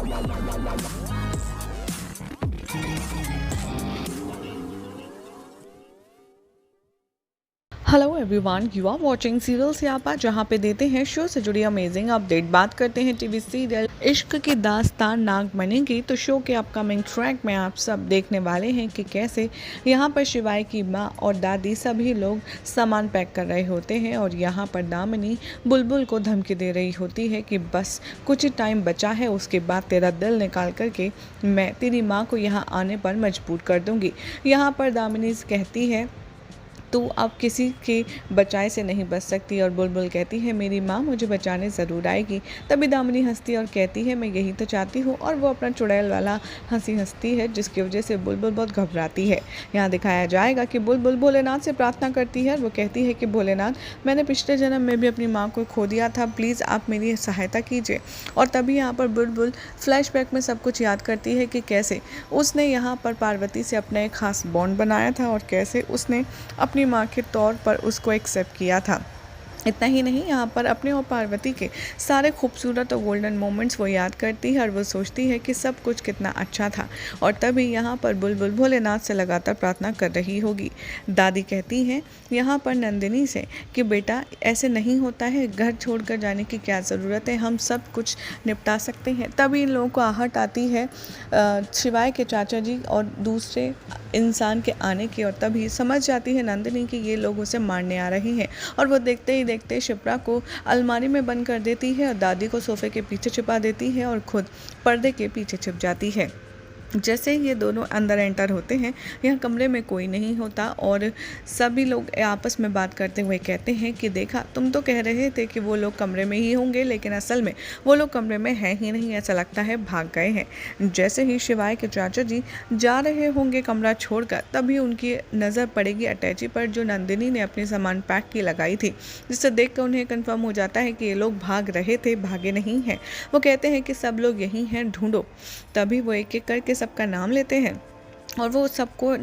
Hello everyone, you are watching serial Syapa, जहां पे देते हैं शो से जुड़ी अमेजिंग अपडेट। बात करते हैं टीवी सीरियल इश्क की दास्तान नागमणि की। तो शो के अपकमिंग ट्रैक में आप सब देखने वाले हैं कि कैसे यहां पर शिवाय की मां और दादी सभी लोग सामान पैक कर रहे होते हैं और यहां पर दामिनी बुलबुल को धमकी दे रही होती है कि बस कुछ ही टाइम बचा है, उसके बाद तेरा दिल निकाल करके मैं तेरी माँ को यहाँ आने पर मजबूर कर दूंगी। यहाँ पर दामिनी कहती है तू अब किसी के बचाए से नहीं बच सकती, और बुलबुल कहती है मेरी माँ मुझे बचाने ज़रूर आएगी। तभी दामिनी हंसती और कहती है मैं यही तो चाहती हूँ, और वो अपना चुड़ैल वाला हंसी हंसती है, जिसकी वजह से बुलबुल बहुत घबराती है। यहाँ दिखाया जाएगा कि बुलबुल भोलेनाथ से प्रार्थना करती है और वो कहती है कि भोलेनाथ, मैंने पिछले जन्म में भी अपनी माँ को खो दिया था, प्लीज़ आप मेरी सहायता कीजिए। और तभी यहाँ पर बुलबुल फ्लैशबैक में सब कुछ याद करती है कि कैसे उसने यहाँ पर पार्वती से अपना एक खास बॉन्ड बनाया था और कैसे उसने अपनी माँ के तौर पर उसको एक्सेप्ट किया था। इतना ही नहीं, यहाँ पर अपने और पार्वती के सारे खूबसूरत और गोल्डन मोमेंट्स वो याद करती है और वो सोचती है कि सब कुछ कितना अच्छा था। और तभी यहाँ पर बुलबुल भोलेनाथ से लगातार प्रार्थना कर रही होगी। दादी कहती हैं यहाँ पर नंदिनी से कि बेटा ऐसे नहीं होता है, घर छोड़कर जाने की क्या ज़रूरत है, हम सब कुछ निपटा सकते हैं। तभी इन लोगों को आहट आती है शिवाय के चाचा जी और दूसरे इंसान के आने की, और तभी समझ जाती है नंदिनी कि ये लोग उसे मारने आ रही हैं। और वो देखते ही देखते शिप्रा को अलमारी में बंद कर देती है और दादी को सोफे के पीछे छिपा देती है और खुद पर्दे के पीछे छिप जाती है। जैसे ही ये दोनों अंदर एंटर होते हैं, यह कमरे में कोई नहीं होता और सभी लोग आपस में बात करते हुए कहते हैं कि देखा, तुम तो कह रहे थे कि वो लोग कमरे में ही होंगे, लेकिन असल में वो लोग कमरे में हैं ही नहीं, ऐसा लगता है भाग गए हैं। जैसे ही शिवाय के चाचा जी जा रहे होंगे कमरा छोड़कर, तभी उनकी नज़र पड़ेगी अटैची पर, जो नंदिनी ने अपनी सामान पैक की लगाई थी, जिससे देख कर उन्हें कन्फर्म हो जाता है कि ये लोग भाग रहे थे, भागे नहीं हैं। वो कहते हैं कि सब लोग यहीं हैं, ढूंढो। तभी वो एक एक करके सबका नाम लेते हैं और वो सबको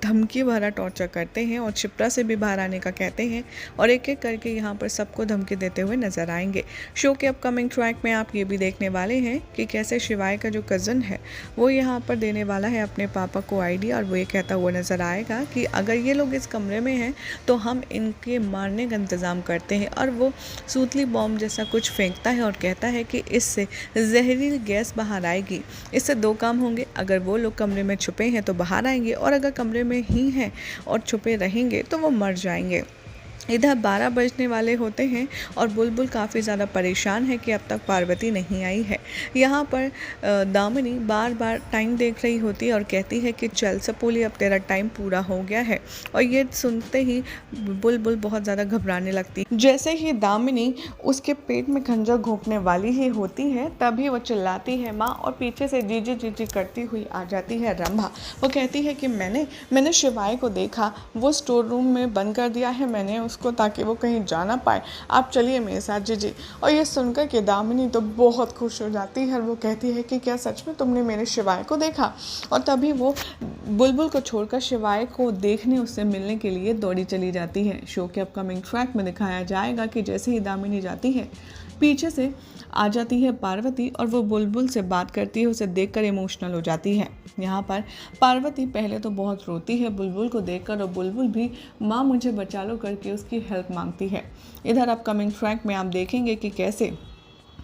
धमकी भरा टॉर्चर करते हैं और शिप्रा से भी बाहर आने का कहते हैं, और एक एक करके यहाँ पर सबको धमकी देते हुए नजर आएंगे। शो के अपकमिंग ट्रैक में आप ये भी देखने वाले हैं कि कैसे शिवाय का जो कज़न है वो यहाँ पर देने वाला है अपने पापा को आइडिया, और वो ये कहता हुआ नजर आएगा कि अगर ये लोग इस कमरे में हैं तो हम इनके मारने का इंतज़ाम करते हैं। और वो सूतली बॉम्ब जैसा कुछ फेंकता है और कहता है कि इससे जहरीली गैस बाहर आएगी। इससे दो काम होंगे, अगर वो लोग कमरे में छुपे हैं तो बाहर आएंगे, और अगर कमरे में ही हैं और छुपे रहेंगे तो वो मर जाएंगे। इधर 12 बजने वाले होते हैं और बुलबुल काफ़ी ज़्यादा परेशान है कि अब तक पार्वती नहीं आई है। यहाँ पर दामिनी बार बार टाइम देख रही होती है और कहती है कि चल सपोली, अब तेरा टाइम पूरा हो गया है। और ये सुनते ही बुलबुल बहुत ज़्यादा घबराने लगती है। जैसे ही दामिनी उसके पेट में खंजर घोंपने वाली ही होती है, तभी वो चिल्लाती है माँ, और पीछे से जीजी जीजी करती हुई आ जाती है रंभा। वो कहती है कि मैंने शिवाय को देखा, वो स्टोर रूम में बंद कर दिया है मैंने उसको, ताकि वो कहीं जा ना पाए, आप चलिए मेरे साथ जीजी। और ये सुनकर के दामिनी तो बहुत खुश हो जाती है और वो कहती है कि क्या सच में तुमने मेरे शिवाय को देखा। और तभी वो बुलबुल को छोड़कर शिवाय को देखने, उससे मिलने के लिए दौड़ी चली जाती है। शो के अपकमिंग ट्रैक में दिखाया जाएगा कि जैसे ही दामिनी जाती है, पीछे से आ जाती है पार्वती और वो बुलबुल से बात करती है, उसे देखकर इमोशनल हो जाती है। यहाँ पर पार्वती पहले तो बहुत रोती है बुलबुल को देखकर, और बुलबुल भी माँ मुझे बचा लो करके उसकी हेल्प मांगती है। इधर अपकमिंग ट्रैक में आप देखेंगे कि कैसे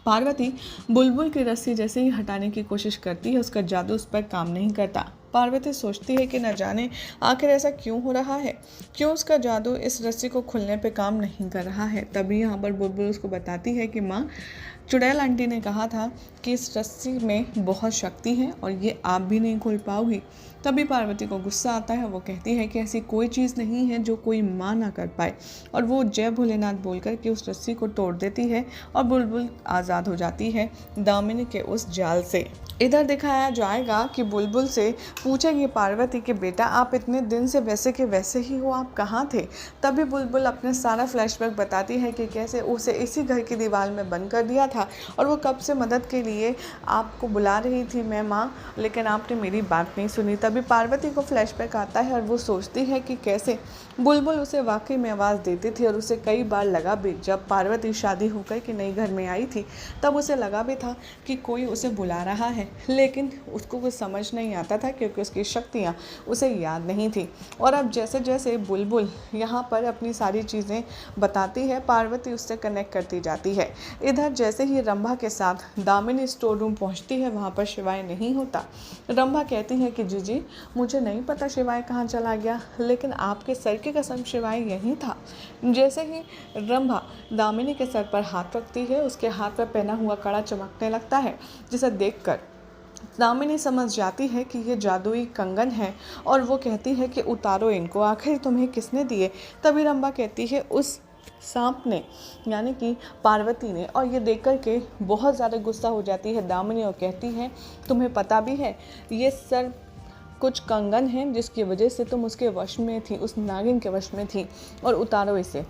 पार्वती बुलबुल की रस्सी जैसे ही हटाने की कोशिश करती है, उसका जादू उस पर काम नहीं करता। पार्वती सोचती है कि न जाने आखिर ऐसा क्यों हो रहा है, क्यों उसका जादू इस रस्सी को खुलने पे काम नहीं कर रहा है। तभी यहाँ पर बुलबुल उसको बताती है कि माँ, चुड़ैल आंटी ने कहा था कि इस रस्सी में बहुत शक्ति है और ये आप भी नहीं खोल पाओगी। तभी पार्वती को गुस्सा आता है, वो कहती है कि ऐसी कोई चीज़ नहीं है जो कोई माँ ना कर पाए, और वो जय भोलेनाथ बोलकर के उस रस्सी को तोड़ देती है और बुलबुल आज़ाद हो जाती है दामिनी के उस जाल से। इधर दिखाया जाएगा कि बुलबुल से पूछेगी पार्वती कि बेटा आप इतने दिन से वैसे के वैसे ही हो, आप कहाँ थे। तभी बुलबुल अपने सारा फ्लैशबैक बताती है कि कैसे उसे इसी घर की दीवार में बंद कर दिया था था और वो कब से मदद के लिए आपको बुला रही थी मैं माँ, लेकिन आपने मेरी बात नहीं सुनी। तभी पार्वती को फ्लैशबैक आता है और वो सोचती है कि कैसे बुलबुल उसे वाकई में आवाज़ देती थी और उसे कई बार लगा भी, जब पार्वती शादी होकर के नई घर में आई थी तब उसे लगा भी था कि कोई उसे बुला रहा है, लेकिन उसको कुछ समझ नहीं आता था क्योंकि उसकी शक्तियाँ उसे याद नहीं थी। और अब जैसे जैसे बुलबुल यहाँ पर अपनी सारी चीज़ें बताती है, पार्वती उससे कनेक्ट करती जाती है। इधर जैसे ही रंभा के साथ दामिनी स्टोर रूम पहुँचती है, वहाँ पर शिवाय नहीं होता। रंभा कहती है कि जीजी मुझे नहीं पता शिवाय कहाँ चला गया, लेकिन आपके सर की कसम शिवाय यहीं था। जैसे ही रंभा दामिनी के सर पर हाथ रखती है, उसके हाथ पर पहना हुआ कड़ा चमकने लगता है, जिसे देखकर दामिनी समझ जाती है कि ये जादुई कंगन है और वो कहती है कि उतारो इनको, आखिर तुम्हें किसने दिए। तभी रंभा कहती है उस सांप ने, यानी कि पार्वती ने। और ये देख कर के बहुत ज़्यादा गुस्सा हो जाती है दामिनी और कहती है तुम्हें पता भी है ये सर कुछ कंगन हैं जिसकी वजह से तुम उसके वश में थी, उस नागिन के वश में थी, और उतारो इसे।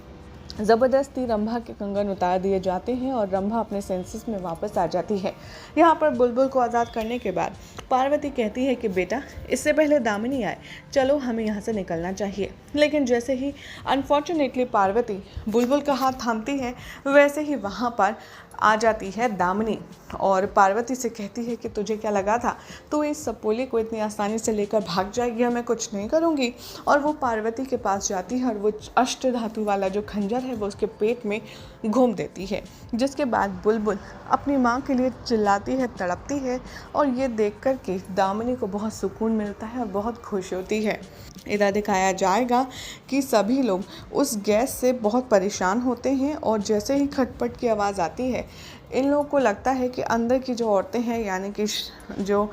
ज़बरदस्ती रंभा के कंगन उतार दिए जाते हैं और रंभा अपने सेंसेस में वापस आ जाती है। यहाँ पर बुलबुल को आज़ाद करने के बाद पार्वती कहती है कि बेटा इससे पहले दामिनी आए, चलो हमें यहाँ से निकलना चाहिए। लेकिन जैसे ही अनफॉर्चुनेटली पार्वती बुलबुल का हाथ थामती है, वैसे ही वहाँ पर आ जाती है दामिनी और पार्वती से कहती है कि तुझे क्या लगा था तू इस सपोली को इतनी आसानी से लेकर भाग जाएगी, मैं कुछ नहीं करूँगी। और वो पार्वती के पास जाती है और वो अष्ट धातु वाला जो खंजर है वो उसके पेट में घूम देती है, जिसके बाद बुलबुल अपनी माँ के लिए चिल्लाती है, तड़पती है। और ये देख कर के दामिनी को बहुत सुकून मिलता है और बहुत खुश होती है। इधर दिखाया जाएगा कि सभी लोग उस गैस से बहुत परेशान होते हैं और जैसे ही खटपट की आवाज़ आती है, इन लोगों को लगता है कि अंदर की जो औरतें हैं, यानी कि जो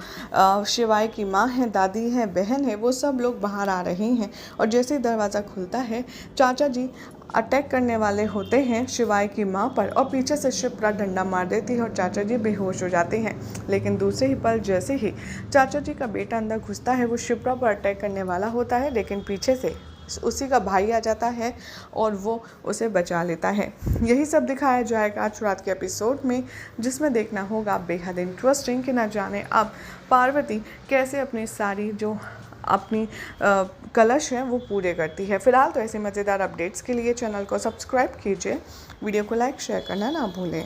शिवाय की माँ है, दादी है, बहन है, वो सब लोग बाहर आ रही हैं। और जैसे ही दरवाज़ा खुलता है, चाचा जी अटैक करने वाले होते हैं शिवाय की माँ पर और पीछे से शिप्रा डंडा मार देती है और चाचा जी बेहोश हो जाते हैं। लेकिन दूसरे ही पल जैसे ही चाचा जी का बेटा अंदर घुसता है, वो शिप्रा पर अटैक करने वाला होता है, लेकिन पीछे से उसी का भाई आ जाता है और वो उसे बचा लेता है। यही सब दिखाया जाएगा आज रात के एपिसोड में, जिसमें देखना होगा बेहद इंटरेस्टिंग कि ना जाने अब पार्वती कैसे अपनी सारी जो अपनी कलश है वो पूरे करती है। फिलहाल तो ऐसे मज़ेदार अपडेट्स के लिए चैनल को सब्सक्राइब कीजिए, वीडियो को लाइक शेयर करना ना भूलें।